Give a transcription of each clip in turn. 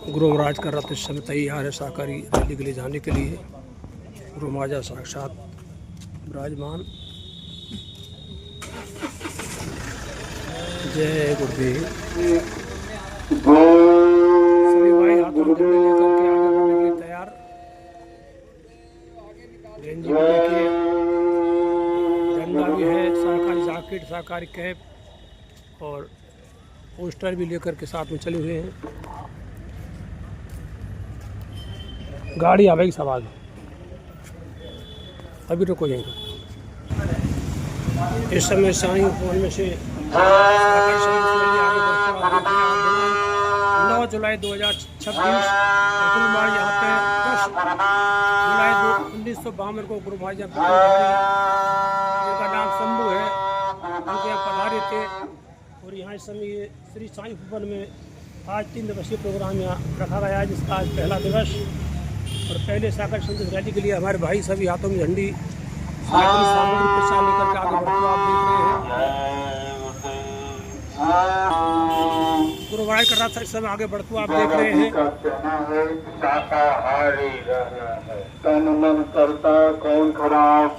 गुरु महाराज का रथ इस समय तैयार है सहकारी रैली के लिए जाने के लिए। गुरु महाराज साक्षात विराजमान। जय गुरुदेव। सभी भाई हाथों में झंडे लेकर के आगे बढ़ने के लिए तैयार। गेंजी भी देखिए, झंडा भी है, सहकारी जैकेट, सहकारी कैप और पोस्टर भी लेकर के साथ में चले हुए हैं। गाड़ी आवेगी सब आगे, अभी रुको यहीं। इस समय साईं फोन में से 9 जुलाई 2026 गुरु महाराज यहाँ पे 10 जुलाई 1952 को गुरु महाराज जिनका नाम शंभू है, उनके यहाँ पधारे थे। और यहाँ इस समय श्री साईं भवन में आज 3 दिवसीय प्रोग्राम यहाँ रखा गया है, जिसका आज पहला दिवस। और पहले सागर संदेश रैली के लिए हमारे भाई सभी हाथों में झंडी सामग्री प्रसाद लेकर के आगे बढ़ते आप देख रहे हैं। गुरु महाराज का रथ इस समय आगे बढ़ते आप देख रहे हैं। तन मन करता कौन खराब,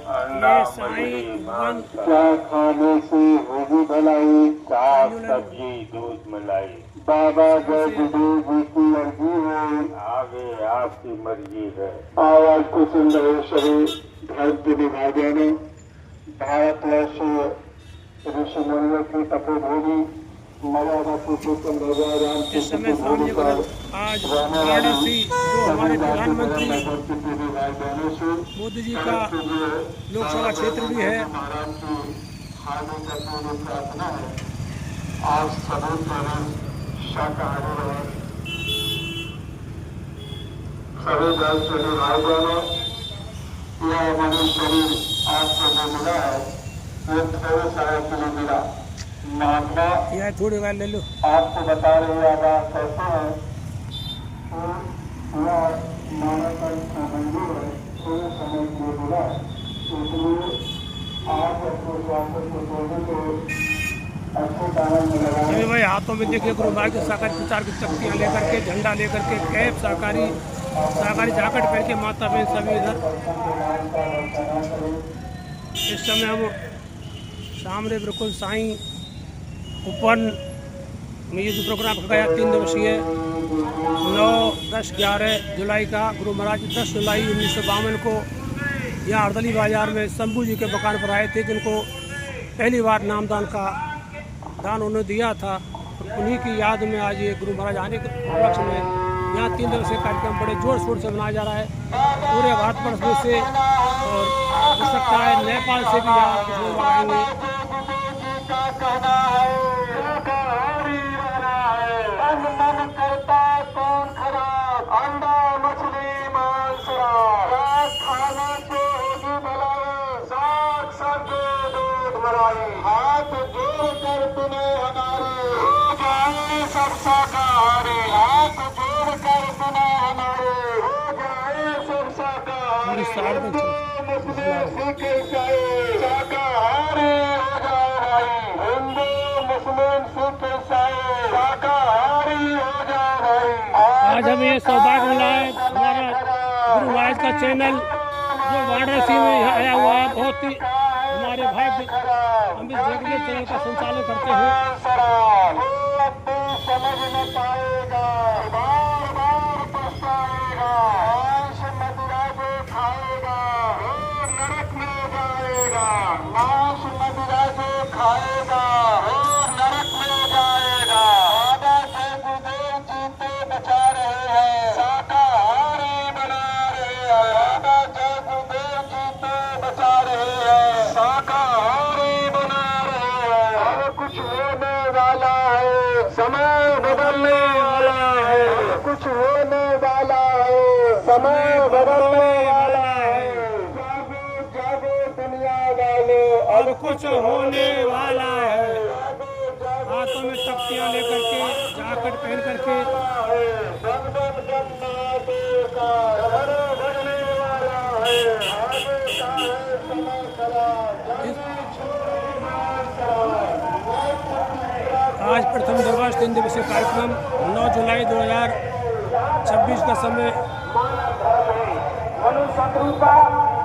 क्या खाने से होगी भलाई, साग सब्जी दूध मलाई। बाबा जय गुरुदेव जी की अर्जी है, आगे आपकी मर्जी है। आवाज को सुन रहे सभी धर्म के विभाजन, भारतवर्ष ऋषि मुनियों की तपोभूमि, मर्यादा पुरुषोत्तम भगवान राम इस समय सामने आज वाराणसी जो हमारे प्रधानमंत्री मोदी जी का लोकसभा क्षेत्र भी है। आज सभी शाकाहारी सभी दल से भाईजानों, यह हमारे शरीर आपको जो मिला है वो थोड़े समय के लिए मिला। महात्मा यह थोड़ी बार ले लो। आपको बता रहे हैं बात कैसे है, यह मानव मंदिर है, थोड़े समय के लिए मिला। इसलिए आप अपने स्वास्थ्य को तोड़ने को सभी भाई हाथों में देखिए गुरु महाराज के सहकारी प्रचार की शक्तियाँ लेकर के, झंडा लेकर के, कैप, सहकारी जैकेट पहन के माता बहन सभी इधर। इस समय हम सामने बिल्कुल साईं ओपन में ये जो प्रोग्राम रखा गया 3 दिवसीय 9, 10, 11 जुलाई का। गुरु महाराज 10 जुलाई 1952 को यहाँ अर्दली बाजार में शंभू जी के मकान पर आए थे, जिनको पहली बार नामदान का दान उन्होंने दिया था। उन्हीं की याद में आज ये गुरु महाराज आने के उपलक्ष्य में यहाँ 3 दिवसीय कार्यक्रम बड़े जोर शोर से मनाया जा रहा है। पूरे भारतवर्ष में से और हो सकता है नेपाल से भी यहाँ कुछ लोग आएंगे। हाथ जोड़कर तुम्हें हमारे हो जाए सब शाकाहारी, हाथ जोड़कर तुम्हें हमारे हो जाए सब शाकाहारी। मुस्लिम सिख ईसाई शाकाहारी हो जाए, हिंदू मुस्लिम सिख ईसाई शाकाहारी हो जाए। आज हमें ये सौभाग्य मिला है, हमारा गुरु महाराज का चैनल जो वाराणसी में आया हुआ है, बहुत ही हमारे भाई हम इस रेडियो चैनल का संचालन करते हैं। समझ न पाएगा, बार बार पछताएगा, मांस मदिरा जो खाएगा वो नरक में जाएगा, मांस मदिरा जो खाएगा वो नरक में जाएगा। बाबा जय गुरुदेव जीते बचा रहे हैं, शाकाहारी बना रहे हैं। बाबा जय गुरुदेव जीते बचा रहे हैं, शाकाहारी बना रहे हैं। अब कुछ होने वाला है, समय बदलने वाला है, कुछ होने वाला है, समय बदलने वाला है। जागो जागो दुनिया वालों, अब कुछ होने वाला है। हाथों में तख्तियाँ लेकर के, जैकेट पहन करके आज प्रथम दिवस 3 दिवसीय कार्यक्रम 9 जुलाई 2026 26 का समय। मनु शत्रु का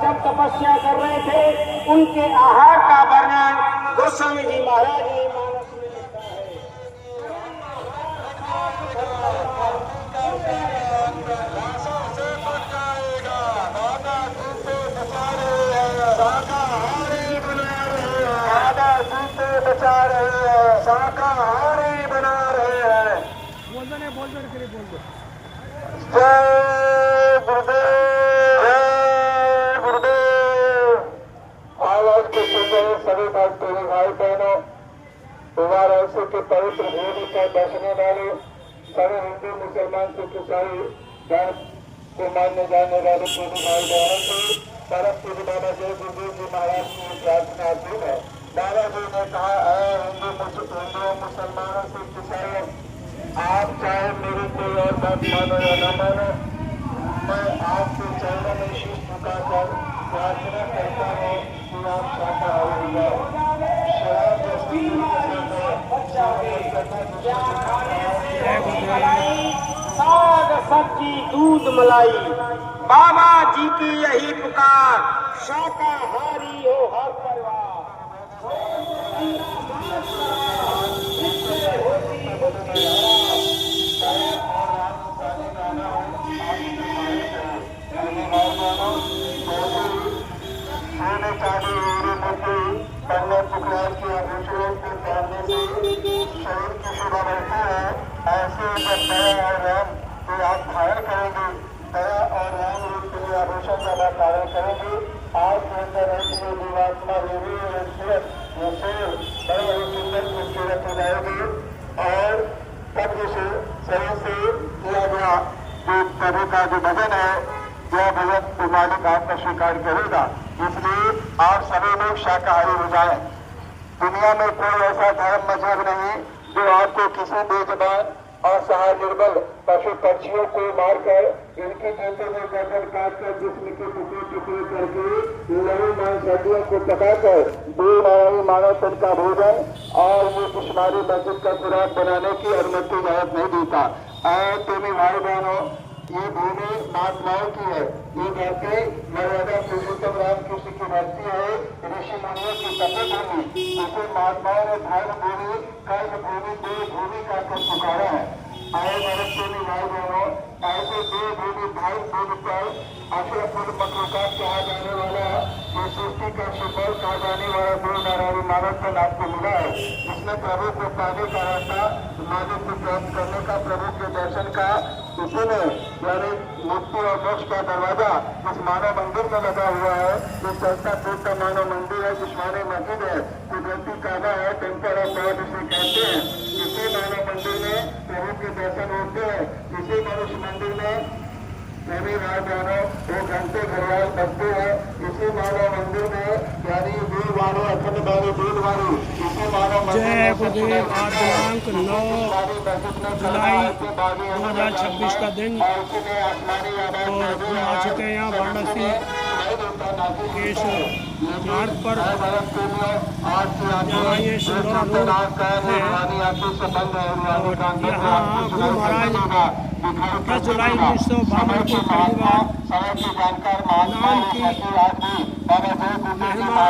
जब तपस्या कर रहे थे उनके आहार का वर्णन गोस्वामी जी महाराज ने मानस में लिखा है। बचा रहे हैं, शाकाहारी बना रहे हैं। बोल दो नहीं, बोल दो नहीं, बोल दो। जय गुरुदेव, जय गुरुदेव। आवाज के सुंदर सभी भक्तों भाई बहनों, वाराणसी के पवित्र भूमि का दर्शने वाले सभी हिंदू मुसलमान सिख ईसाई धर्म को मानने जाने वाले सभी भाई बहनों को परम पूज्य बाबा जय गुरुदेव जी महाराज की प्रार्थना आती है। बाबा जी ने कहा है हिंदू मुसलमानों सिख ईसाई, आप चाहे मेरे कोई और बात मानो या न मानो, मैं आपके चरणों में शीश झुकाकर प्रार्थना करता हूँ कि आप शाकाहारी हो जाओ। शराब जैसी साग सब्जी दूध मलाई, बाबा जी की यही पुकार, शाकाहारी हो हर परिवार। पन्ने पुकार के आभूषणों के पहनने से शरीर की शोभा बढ़ती है। ऐसे जब दया और राम को आप धारण करेंगे, दया और राम रूप के लिए आभूषण का आप धारण करेंगे, आपके अंदर रहती जीवात्मा देवी और सूरत बड़े बड़े सुंदर खूबसूरत हो जाएगी और तब से शरीर से किया गया जो प्रभु का जो भजन है, यह भजन तो मालिक आपका स्वीकार करेगा। इसलिए आप सभी लोग शाकाहारी हो जाए। दुनिया में कोई ऐसा धर्म मजहब नहीं जो आपको किसी बेजबान असहाय निर्बल पशु पक्षियों को मारकर इनकी जूते में गर्दन काटकर जिस्म के टुकड़े टुकड़े करके लहू मांस हड्डियों को पकाकर बेमानवी मानव तन का भोजन और ये दुश्मनी मस्जिद का खुराक बनाने की अनुमति इजाजत नहीं देता। और तुम्हें भाई बहनों, ये भूमि महात्माओं की है, ये कहते मर्यादा पुरुषोत्तम राम कृष्ण की धरती है, ऋषि मुनियों की तपो भूमि। इसे महात्माओं ने धर्म भूमि, कर्म भूमि, देव भूमि का पुकारा है। आए मेरे प्रेमी भाई बहनों, ऐसे देव भूमि धर्म भूमि पर अखिल मखलूकात कहा जाने वाला, ये सृष्टि का सुफल कहा जाने वाला देव नारायण मानव का आपको मिला है। इसमें प्रभु को पाने का रास्ता, मालिक को प्राप्त करने का, प्रभु के दर्शन का, इसी में यानी मुक्ति और मोक्ष का दरवाजा इस मानव मंदिर में लगा हुआ है। ये चलता फिरता मानव मंदिर है, जिस्मानी मस्जिद है, कुदरती काबा है, टेम्पल ऑफ गॉड इसे कहते हैं। इसी मानव मंदिर में प्रभु के दर्शन होते हैं। इसी मनुष्य मंदिर में प्रेमी भाई बहनों वो घंटे घड़ियाल बजते हैं। इसी मानव मंदिर में यानी दूध वाले अखंड वाले दूध वाले इसी मानव मंदिर जय गुरुदेव। आज दिनांक 9 जुलाई 2026 का दिन और हम आ चुके हैं यहाँ वाराणसी केश मार्ग पर, जहाँ ये सिंदौरा रोड है। और यहाँ गुरु महाराज 10 जुलाई 1952 को पहली बार नाम की महिमा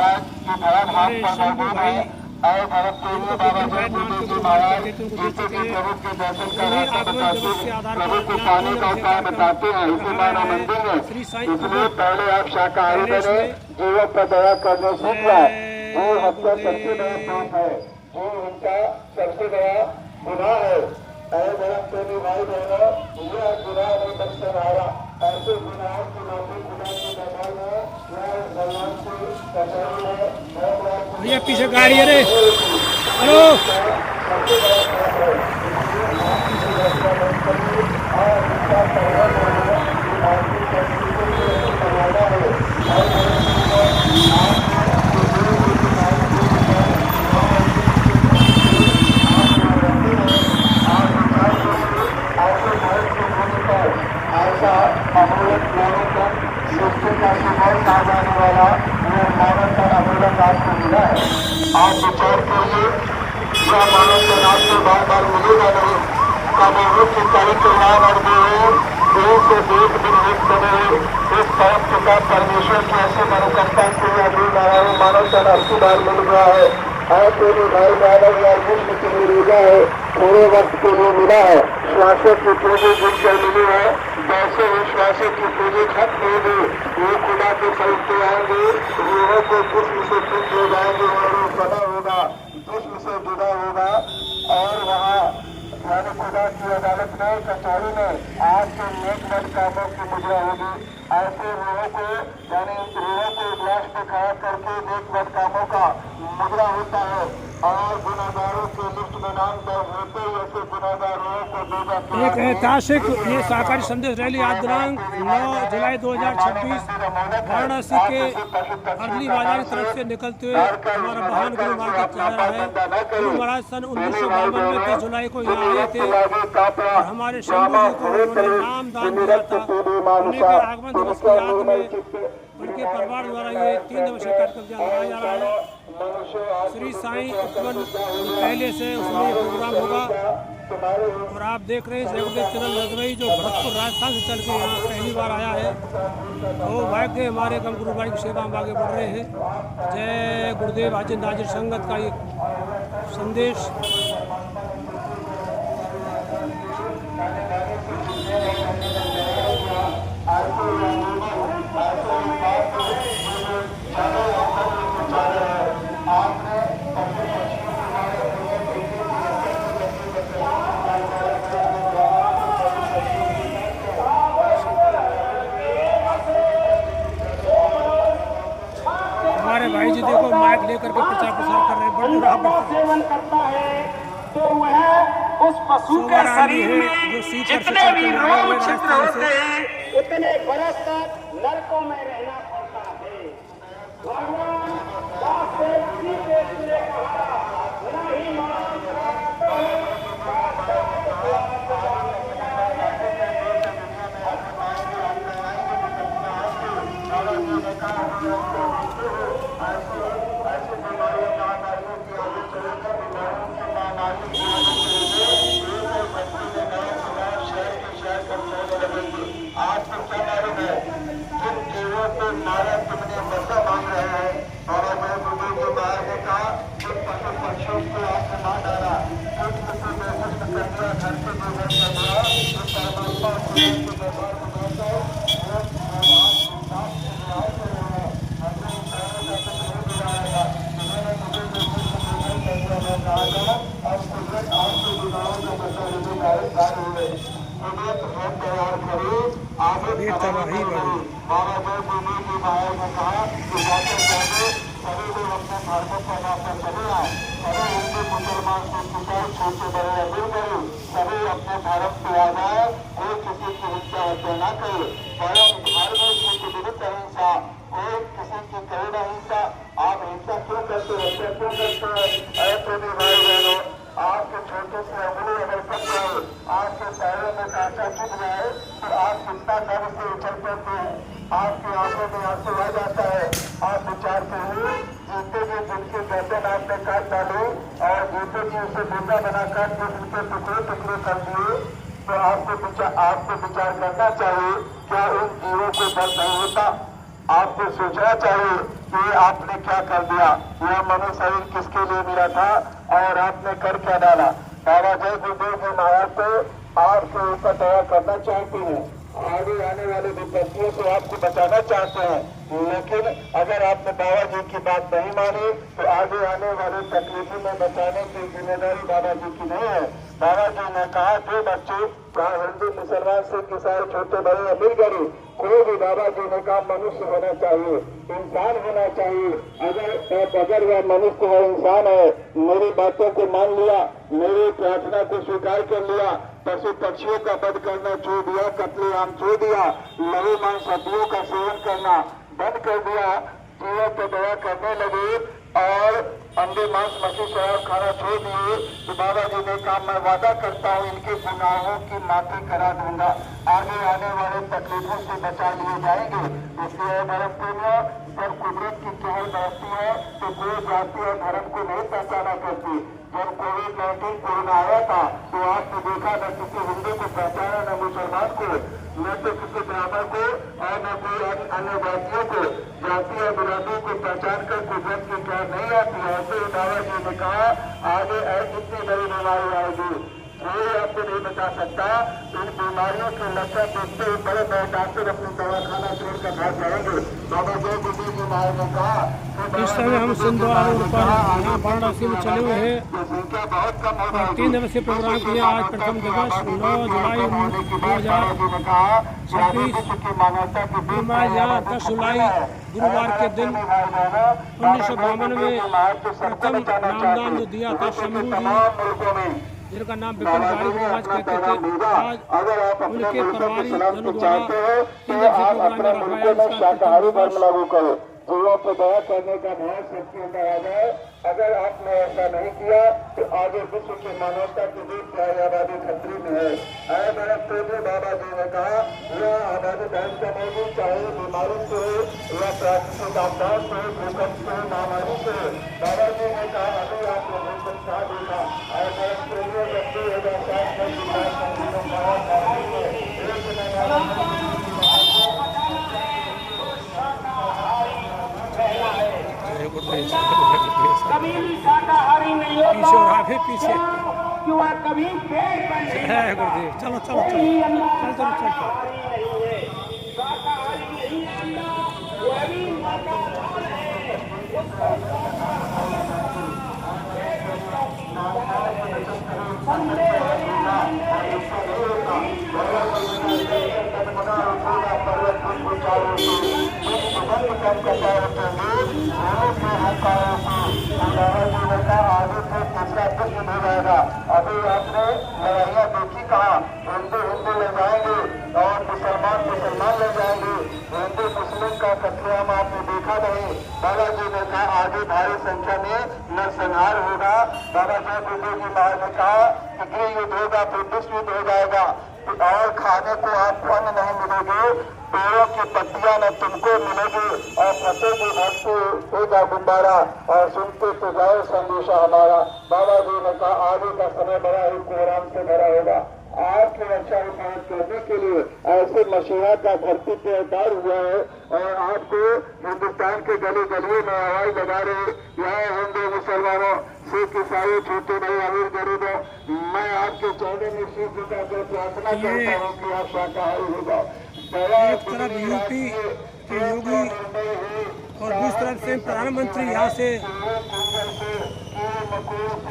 हमारे शंभू भाई जिनको विपिन भाई नाम के गुरु महाराज कहते थे, उनको दे चुके हैं। उन्हीं आगमन दिवस के आधार पर श्री साईं पहले आप शाकाहारी बने, जीवन पर दया करने सीख जाए। जीव हत्या सबसे बड़ा पाप है, जीव हिंसा सबसे बड़ा गुनाह है। प्रेमी भाई बहनों, यह गुनाह नहीं बच कर रहा। ऐसे गुनाहों की माफी खुदा के दरबार में भगवान से कचहरी है। भैया पीछे गाड़ी है रे, हेलो। आप विचार करिए, यह मानव का आपको बार बार मिलेगा नहीं। कभी रुख चरित्र नाम और दिन से एक दिन एक समय इस परम पिता परमेश्वर की ऐसी मनोकामना पूरा मिल रहा है, मानव तन आपकी बार मिल रहा है। ऐसे भी भाई मानव या विश्व के लिए मिला है, थोड़े वक्त के लिए मिला है। श्वासों की पूंजी जिनसे मिली है, जैसे ही श्वासों की पूंजी खत्म होगी वो खुदा के फरिश्ते आएंगे, रूहों को जिस्म से छूट ले जाएंगे और वो बना होगा, जिस्म से जुड़ा होगा। और वहाँ यानी खुदा की अदालत में, कचहरी में आज के नेक बद कामों की मुद्रा होगी। ऐसे रूहों को यानी रूहों को ग्लास पे खड़ा करके नेक बद कामों का मुद्रा होता है और गुनाहगारों के लिस्ट में नाम दर्ज होते ही ऐसे गुनाहगार रूहों को भेजा किया। एक ऐतिहासिक ये सहकारी संदेश रैली आज दिनांक 9 जुलाई 2026 वाराणसी के अर्ली बाजार की तरफ से निकलते हुए हमारा महान गुरु महाराज जा रहा है। गुरु महाराज सन 1952 में 10 जुलाई को यहाँ आए थे और हमारे शंभू जी को उन्होंने नाम दान दिया था। उन्हीं के आगमन दिवस की याद में उनके परिवार द्वारा ये 3 दिवसीय कार्यक्रम मनाया जा रहा है। श्री साईं उपवन पहले से उसमें ये प्रोग्राम होगा और आप देख रहे हैं जगदेव चरण रजवई जो भरतपुर राजस्थान से चल के यहाँ पहली बार आया है। तो भाग्य हमारे कम गुरु भाई की सेवा में आगे बढ़ रहे हैं। जय गुरुदेव हाजिर नाजिर संगत का ये संदेश। हमारे भाई जी देखो माइक लेकर के प्रचार प्रसार कर रहे हैं। बड़ा सेवन करता है तो वह उस पशु के शरीर में जितने भी रोग छिद्र होते हैं उतने बरस तक नरकों में रहना पड़ता है। भगवान दास से उसी के लिए कहा नहीं आज तो क्या मालूम है जिन जीवों को मारा तुमने मसा मांग रहे हैं और मैं बुजुर्ग को बाहर ने कहा जिन पशु पक्षियों को आपने मार डाला जिन किसी में कुछ कर दिया घर से निर्भर कर दिया जो परमात्मा को व्यवहार बनाता ये तबाही बढ़ी। बाबा जय भूमि के भाइयों ने कहा कि जाते जाते सभी लोग अपने धर्मों पर वापस चले आए। सभी हिंदू मुसलमान सिख ईसाई छोटे बड़े मिल गए, सभी अपने धर्म पे आ जाए, कोई किसी की हिंसा हत्या न करे। परम धार्मिक हित विरुद्ध अहिंसा, कोई किसी की कही न हिंसा। आप हिंसा क्यों करते हो, हत्या क्यों करते हो? ऐसे भी भाई बहनों आपके छोटे से अंगुली अगर कट जाए, आपके पैरों में कांटा चुभ जाए तो आप कितना दर्द से उछल पड़ते हैं, आपकी आंखों में आंसू आ जाता है। आप विचारते हैं जीते जी जिनके गर्दन आपने काट डाली और जीते जी उसे मुर्दा बनाकर जो उनके टुकड़े टुकड़े कर दिए, तो आपको विचार करना चाहिए क्या उन जीवों को दर्द नहीं होता? आपको सोचना चाहिए कि आपने क्या कर दिया, यह मनुष्य शरीर किसके लिए मिला था और आपने कर क्या डाला। बाबा जय गुरुदेव जी महाराज को आपके ऊपर दया करना चाहते हैं, आगे आने वाले विपत्तियों से आपको बचाना चाहते हैं, लेकिन अगर आपने बाबा जी की बात नहीं मानी तो आगे आने वाले तकलीफों में बचाने की जिम्मेदारी बाबा जी की नहीं है। बाबा जी ने कहा जो बच्चे हिंदू मुसलमान सिख ईसाई छोटे बड़े मिल गए, कोई भी बाबा जी ने कहा मनुष्य होना चाहिए, इंसान होना चाहिए। अगर वह मनुष्य है, इंसान है, मेरी बातों को मान लिया, मेरी प्रार्थना को स्वीकार कर लिया, पशु पक्षियों का वध करना छोड़ दिया, कत्लेआम छोड़ दिया, लहू मांस हड्डियों का सेवन करना बंद कर दिया, जीवन को दया करने लगे और अंडे मांस मछली शराब खाना छोड़ दिए, तो बाबा जी ने कहा मैं वादा करता हूँ इनके गुनाहों की माफी करा दूंगा, आगे आने वाले तकलीफों से बचा लिए जाएंगे। इसलिए धर्म प्रेमियों, जब कुदरत की कहर बढ़ती है तो कोई जाति और धर्म को नहीं पहचाना करती। जब कोविड-19 कोरोना आया था तो आपने देखा न किसी हिंदू को पहचाना न मुसलमान को, न तो किसी ब्राह्मण को और न कोई अन्य जातियों को जाति या बिरादरी को पहचान कर कुदरत की क्या नहीं आती है। ऐसे बाबा जी ने कहा आगे इतनी बड़ी बीमारी आएगी, कोई आपको नहीं बता सकता। इन बीमारियों के लक्षण देखते हुए बड़े बड़े डॉक्टर अपनी दवाखाना छोड़कर घर जाएंगे। बाबा जय गुरु जी महाराज ने कहा इस समय हम सिंधुआ रोड पर यहाँ वाराणसी में चले हुए हैं संख्या बहुत कम हो और 3 दिवसीय प्रोग्राम किया। आज प्रथम दिवस 9 जुलाई 2026 यहाँ 10 जुलाई गुरुवार के दिन 1952 में प्रथम नामदान जो दिया था शंभू जी, जिनका नाम बिपिन बिहारी महाराज कहते थे। आज उनके परिवारी जनों द्वारा 3 दिवसीय प्रोग्राम में रखाया। शाकाहारी धर्म लागू करो, जीवों को दया करने का भाव सबके अंदर आ जाए। अगर आपने ऐसा नहीं किया तो आगे विश्व की मानवता के बीच क्या आबादी खतरे में है। बाबा जी ने कहा यह आबादी धर्म का मौजूद चाहे बीमारी से हो या प्राकृतिक आपदाओं से, भूकंप से, महामारी से। बाबा जी ने कहा अभी आपने भूकंप कहा देखा कभी भी शाकाहारी नहीं पीछे होगा, और आगे पीछे क्यों कभी पेट पर नहीं है गुरुदेव। चलो चलो चलो चल चल चल अभी आपने लड़ाइयाँ देखी कहा, हिंदू हिंदू ले जाएंगे और मुसलमान मुसलमान ले जाएंगे। हिंदू मुस्लिम का कत्लेआम आपने देखा नहीं। बाबा जी ने कहा आगे भारी संख्या में नरसंहार होगा। बाबा जय गुरु जी महाराज ने कहा कि गृह युद्ध होगा, फिर विश्व युद्ध हो जाएगा और खाने को आपको अन्न नहीं मिलेगी, पेड़ों की पत्तियां न तुमको मिलेगी और फतेह की भक्ति होगा गुब्बारा और सुनते तो जाए संदेशा हमारा। बाबा जी ने कहा आगे का समय बड़ा ही कोहराम से भरा होगा। आपकी रक्षा हिफाजत करने के लिए ऐसे मसीहा का धरती पे अवतार हुआ है और आपको हिंदुस्तान के गली गलियों में आवाज लगा रहे यहाँ हिंदू मुसलमानों, सिख ईसाई, छोटे बड़े अमीर गरीबों, मैं आपके चौदह में सिख झुका कर प्रार्थना करता हूँ कि आप शाकाहारी हो जाओ। एक तरफ यूपी के योगी और दूसरी तरफ से प्रधानमंत्री यहाँ से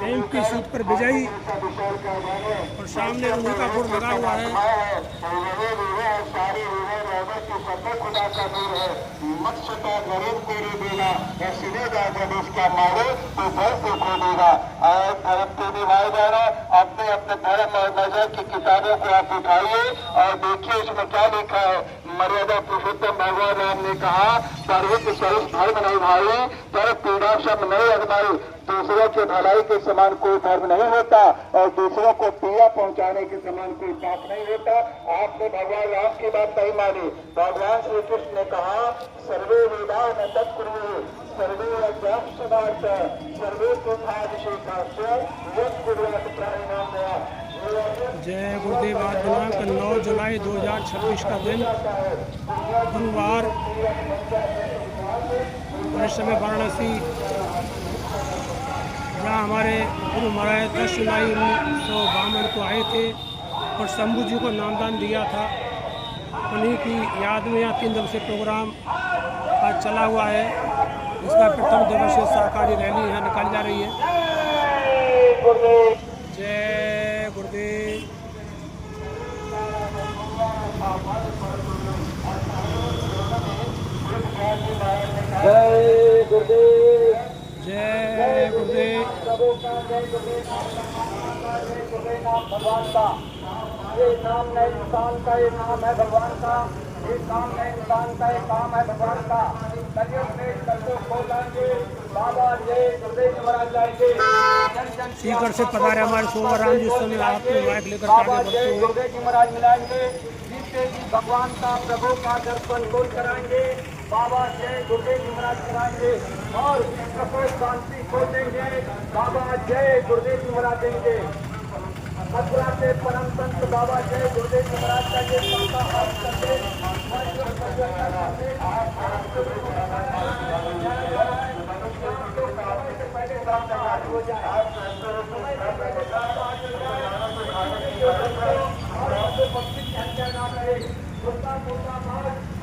एमपी सीट पर विजयी और सामने उन्हीं का बोर्ड लगा हुआ है। मत्स्यता गरीब को नहीं देगा, सुनेगा जब इसका मारे तो घर से खोलेगा। और धर्म प्रेमी भाई बहनों, अपने अपने धर्म और मजहब की किताबों को आप उठाइए और देखिए इसमें क्या लिखा है। मर्यादा पुरुषोत्तम भगवान राम ने कहा सर्वोच्च सर्वोच्च धर्म नहीं भाई, पर पीड़ा शब्द नहीं अजमाई। दूसरों के भलाई के समान कोई धर्म नहीं होता और दूसरों को पीड़ा पहुंचाने के समान कोई पाप नहीं होता। आपने भगवान राम की बात नहीं मानी। भगवान श्री कृष्ण ने कहा सर्वे वेदा न तत्कुर्वन्तु सर्वे अध्यात्मवाद सर्वे सुखादिशेषाश्च यत् कुर्यात् प्राणिनां दया। जय गुरुदेव। आज दिनांक 9 जुलाई 2026 का दिन गुरुवार, इस समय वाराणसी जहाँ हमारे गुरु महाराज 10 जुलाई 1952 को आए थे और शंभू जी को नामदान दिया था। उन्हीं की याद में यहाँ 3 दिवसीय प्रोग्राम आज चला हुआ है। इसका प्रथम दिवसीय सरकारी रैली यहाँ निकाली जा रही है। जय गुरुदेव। जय गुरुदेव। जय गुरुदेव। भगवान का ये नाम है इंसान का, ये नाम है भगवान का, ये काम है इंसान का, ये काम है भगवान का। कलयुग में कलयुग को लाएंगे बाबा जय गुरुदेव महाराज जाएंगे। सीकर से पधारे हमारे सोवराम जी, समय आपको माइक लेकर आगे बढ़ते हुए गुरुदेव जी महाराज मिलाएंगे। जीते जी भगवान का प्रभु का दर्शन खोल कराएंगे। बाबा जय गुरुदेव जी महाराज कराएंगे और विश्व को शांति खोल देंगे। बाबा जय गुरुदेव जी महाराज देंगे। मथुरा के परम संत बाबा जय गुरुदेव महाराज का ये शाकाहार संदेश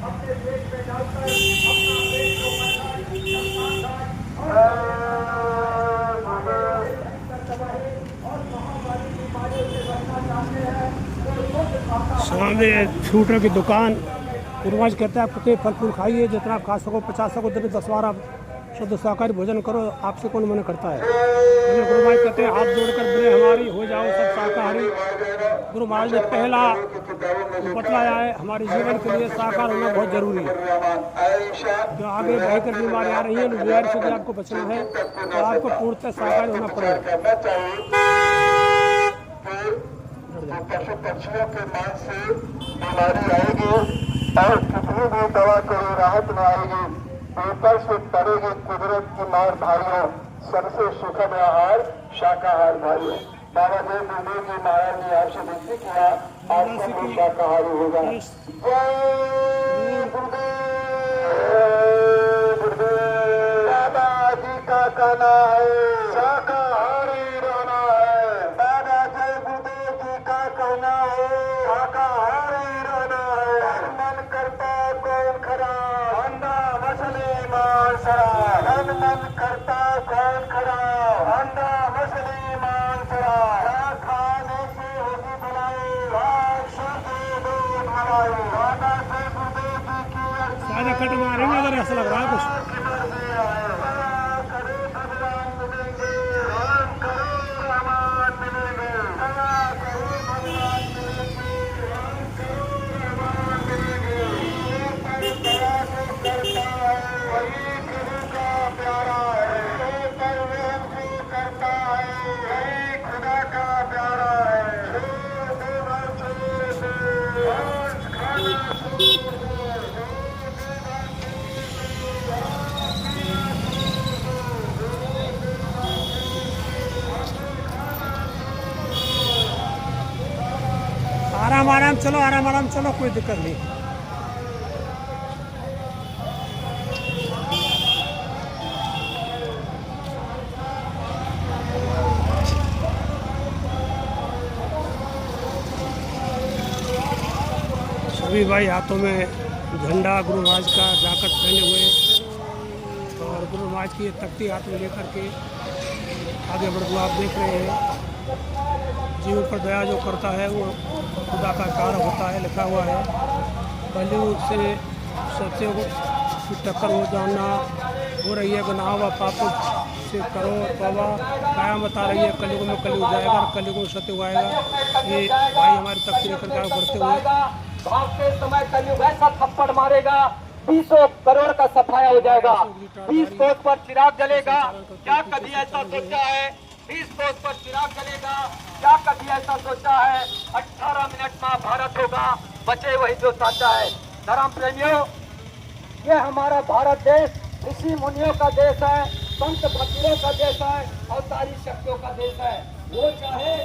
अपने देश में डालकर अपना देश को सामने फ्रूटर की दुकान। गुरुराज कहता है प्रत्येक फल फूल खाइए, जितना आप खा सको 50 सको दिन 10-12 शुद्ध शाकाहारी भोजन करो, आपसे कौन मना करता है। गुरु महाराज कहते हैं हाथ जोड़कर बने हमारी हो जाओ सब शाकाहारी। गुरु महाराज ने पहला बतलाया है हमारे जीवन के लिए शाकाहार होना बहुत जरूरी है। जो आगे भयंकर बीमारी आ रही है, बीमारी से भी आपको बचना है तो आपको पूर्णतः शाकाहारी होना पड़ेगा। पशु पक्षियों के मांस से बीमारी आएगी और कितनी भी दवा करो राहत न आएगी, ऊपर से पड़ेगी कुदरत की मार भाइयों। सबसे सुखद आहार शाकाहार भाइयों। बाबा जय गुरुदेव जी महाराज ने आपसे विनती किया आपको भी शाकाहारी होगा। जय गुरुदेव। बाबा जी का कहना है शाकाहारी रहना है। बाबा जय गुरुदेव जी का कहना है शाकाहारी रहना है। मन करता कौन खरा अंडा मछली मांस शराब। मन करता कौन खरा अंडा मछली मांस शराब। खाने से होगी भलाई शुद्ध दूध मलाई। बाबा जय गुरुदेव जी की सादा कट मारेंगे अगर ऐसा लग रहा है कुछ। आराम आराम चलो, कोई दिक्कत नहीं। सभी भाई हाथों में झंडा गुरु महाराज का जाकट पहने हुए और गुरु महाराज की तख्ती हाथ में लेकर के आगे बढ़ आप देख रहे हैं। जीव पर दया जो करता है वो खुदा का कार्य होता है, लिखा हुआ है। कलयुग से सत्य की टक्कर हो जाना हो रही है, गुनाह व पाप से करो तौबा। क़यामत आ रही है, कलयुग में कलयुग जाएगा, कलयुग में सत्य आएगा। ये भाई हमारे तख्ती लेकर के बढ़ते हुए भागते समय कलयुग ऐसा थप्पड़ मारेगा 20 करोड़ का सफाया हो जाएगा। 20 कोस पर चिराग जलेगा, क्या कभी ऐसा सोचा है? 20 कोस पर चिराग जलेगा, क्या कभी ऐसा सोचा है? 18 मिनट महाभारत होगा, बचे वही जो साचा है। धर्म प्रेमियों, ये हमारा भारत देश ऋषि मुनियों का देश है, संत फकीरों का देश है और सारी शक्तियों का देश है। वो चाहे